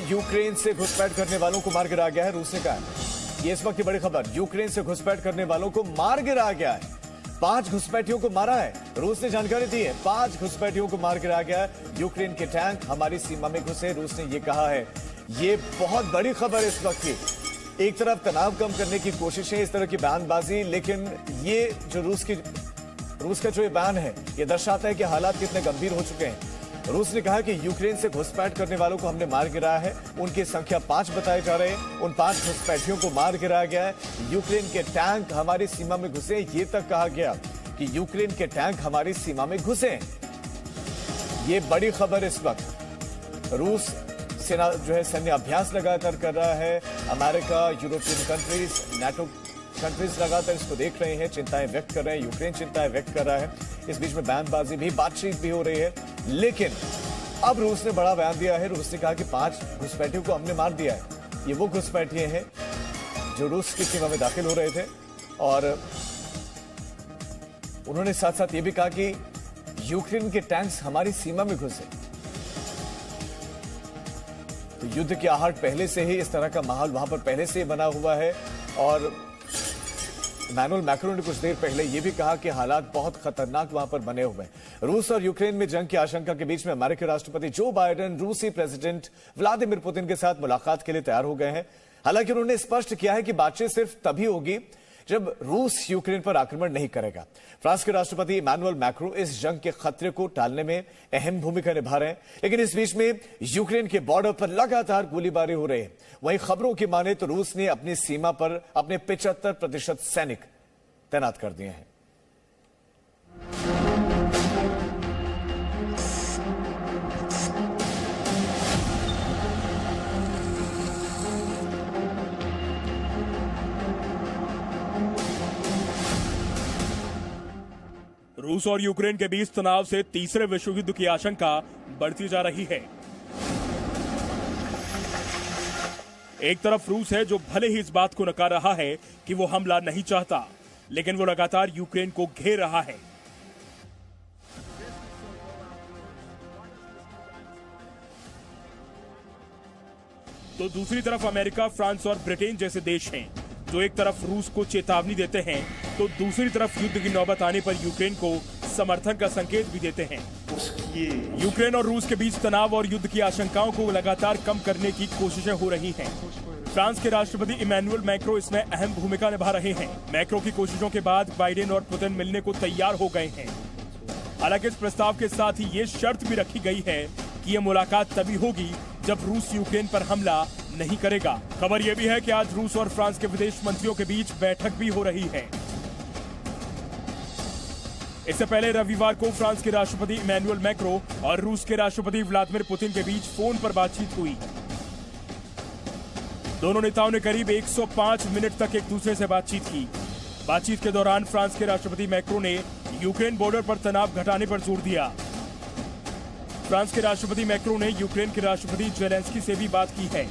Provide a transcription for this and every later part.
Ukraine से घुसपैठ करने वालों को मार गिराया गया है, रूस ने कहा है। ये इस वक्त की बड़ी खबर, यूक्रेन से घुसपैठ करने वालों को मार गिराया गया है। 5 घुसपैठियों को मारा है, रूस ने जानकारी दी है। 5 घुसपैठियों को मार गिराया गया है। यूक्रेन के टैंक हमारी सीमा में घुसे, रूस ने ये कहा है। ये बहुत बड़ी खबर है इस वक्त की। एक तरफ तनाव कम करने की कोशिशें, इस तरह की बयानबाजी, लेकिन ये जो रूस का जो ये बयान है, ये दर्शाता है कि हालात कितने गंभीर हो चुके हैं। रूस ने कहा कि यूक्रेन से घुसपैठ करने वालों को हमने मार गिराया है। उनकी संख्या 5 बताए जा रहे हैं। उन 5 घुसपैठियों को मार गिराया गया है। यूक्रेन के टैंक हमारी सीमा में घुसे, ये तक कहा गया कि यूक्रेन के टैंक हमारी सीमा में घुसे। ये बड़ी खबर इस वक्त। रूस सेना जो है सैन्य अभ्यास लगातार कर रहा है। America, European countries, NATO countries लगातार इसको देख रहे हैं, चिंताएं व्यक्त कर रहे हैं। यूक्रेन चिंताएं व्यक्त कर रहा है। इस बीच में बयानबाजी भी, बातचीत भी हो रही है। लेकिन अब रूस ने बड़ा बयान दिया है। रूस ने कहा कि 5 घुसपैठियों को हमने मार दिया है। ये वो घुसपैठिए हैं जो रूस की सीमा में दाखिल हो रहे थे। और उन्होंने साथ साथ ये भी कहा कि यूक्रेन के टैंक्स हमारी सीमा में घुसे। तो युद्ध की आहट पहले से ही, इस तरह का माहौल वहां पर पहले से ही बना हुआ है। और इमैनुअल मैक्रों ने कुछ देर पहले यह भी कहा कि हालात बहुत खतरनाक वहां पर बने हुए हैं। रूस और यूक्रेन में जंग की आशंका के बीच में अमेरिकी राष्ट्रपति जो बाइडेन रूसी प्रेसिडेंट व्लादिमीर पुतिन के साथ मुलाकात के लिए तैयार हो गए हैं। हालांकि उन्होंने स्पष्ट किया है कि बातचीत सिर्फ तभी होगी जब रूस यूक्रेन पर आक्रमण नहीं करेगा। फ्रांस के राष्ट्रपति इमैनुअल मैक्रों इस जंग के खतरे को टालने में अहम भूमिका निभा रहे हैं। लेकिन इस बीच में यूक्रेन के बॉर्डर पर लगातार गोलीबारी हो रही है। वहीं खबरों की माने तो रूस ने अपनी सीमा पर अपने 75% सैनिक तैनात कर दिए हैं। रूस और यूक्रेन के बीच तनाव से तीसरे विश्व युद्ध की आशंका बढ़ती जा रही है। एक तरफ रूस है जो भले ही इस बात को नकार रहा है कि वो हमला नहीं चाहता, लेकिन वो लगातार यूक्रेन को घेर रहा है। तो दूसरी तरफ अमेरिका, फ्रांस और ब्रिटेन जैसे देश हैं जो एक तरफ रूस को चेतावनी देते हैं तो दूसरी तरफ युद्ध की नौबत आने पर यूक्रेन को समर्थन का संकेत भी देते हैं। यूक्रेन और रूस के बीच तनाव और युद्ध की आशंकाओं को लगातार कम करने की कोशिशें हो रही हैं। फ्रांस के राष्ट्रपति इमैनुअल मैक्रों इसमें अहम भूमिका निभा रहे हैं। मैक्रों की कोशिशों के बाद बाइडेन और पुतिन मिलने को तैयार हो गए हैं। हालांकि इस प्रस्ताव के साथ ही ये शर्त भी रखी गई है कि यह मुलाकात तभी होगी जब रूस यूक्रेन पर हमला नहीं करेगा। खबर यह भी है कि आज रूस और फ्रांस के विदेश मंत्रियों के बीच बैठक भी हो रही है। इससे पहले रविवार को फ्रांस के राष्ट्रपति इमैनुअल मैक्रों और रूस के राष्ट्रपति व्लादिमीर पुतिन के बीच फोन पर बातचीत हुई। दोनों नेताओं ने करीब 105 मिनट तक एक दूसरे से बातचीत की। बातचीत के दौरान फ्रांस के राष्ट्रपति मैक्रों ने यूक्रेन बॉर्डर पर तनाव घटाने पर जोर दिया। फ्रांस के राष्ट्रपति मैक्रों ने यूक्रेन के राष्ट्रपति जेलेंस्की से भी बात की है।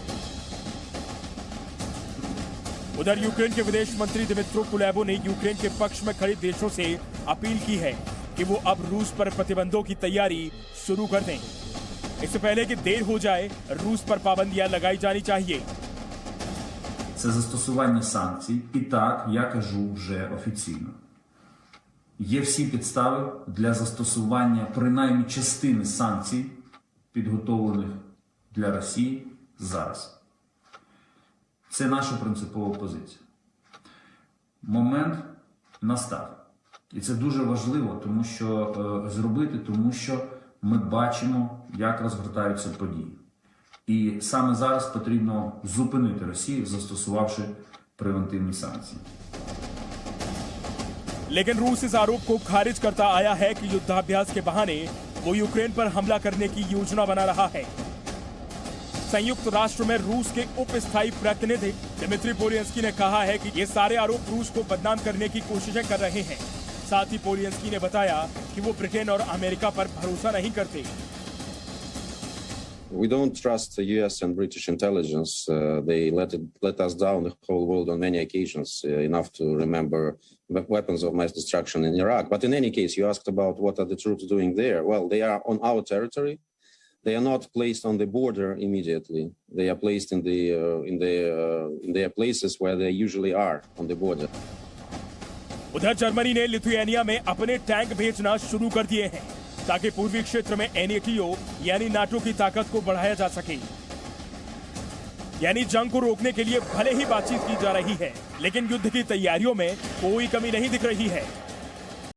उधर यूक्रेन के विदेश मंत्री दिमित्रो कुलेबा ने यूक्रेन के पक्ष में खड़े देशों से अपील की है कि वो अब रूस पर प्रतिबंधों की तैयारी शुरू कर दें। इससे पहले कि देर हो जाए, रूस पर पाबंदियां लगाई जानी चाहिए। Це застосування санкцій. І так, я кажу вже офіційно. Є всі підстави для застосування принаймні частини санкцій, підготовлених для Росії зараз. Це наша принципова позиція. Момент настав. І це дуже важливо, тому що ми бачимо, як розгортаються події. І саме зараз потрібно зупинити Росію, застосувавши превентивні санкції. लेकिन रूस इस आरोप को खारिज करता आया है कि युद्धाभ्यास के बहाने वो यूक्रेन पर हमला करने की योजना बना रहा है। संयुक्त राष्ट्र में रूस के उप स्थायी प्रतिनिधि दिमित्री पोलियंस्की ने कहा है कि ये सारे आरोप रूस को बदनाम करने की कोशिशें कर रहे हैं। साथ ही पोलियंस्की ने बताया कि वो ब्रिटेन और अमेरिका पर भरोसा नहीं करते। We don't trust the US and British intelligence. They let us down the whole world on many occasions, enough to remember weapons of mass destruction in Iraq. But in any case, you asked about what are the troops doing there. Well, they are on our territory. They are not placed on the border immediately. They are placed in their places where they usually are on the border. उधर Germany ने Lithuania में अपने tank भेजना शुरू कर दिए हैं ताकि पूर्वी क्षेत्र में NATO यानी नाटो की ताकत को बढ़ाया जा सके। यानी जंग को रोकने के लिए भले ही बातचीत की जा रही है, लेकिन युद्ध की तैयारियों में कोई कमी नहीं दिख रही है।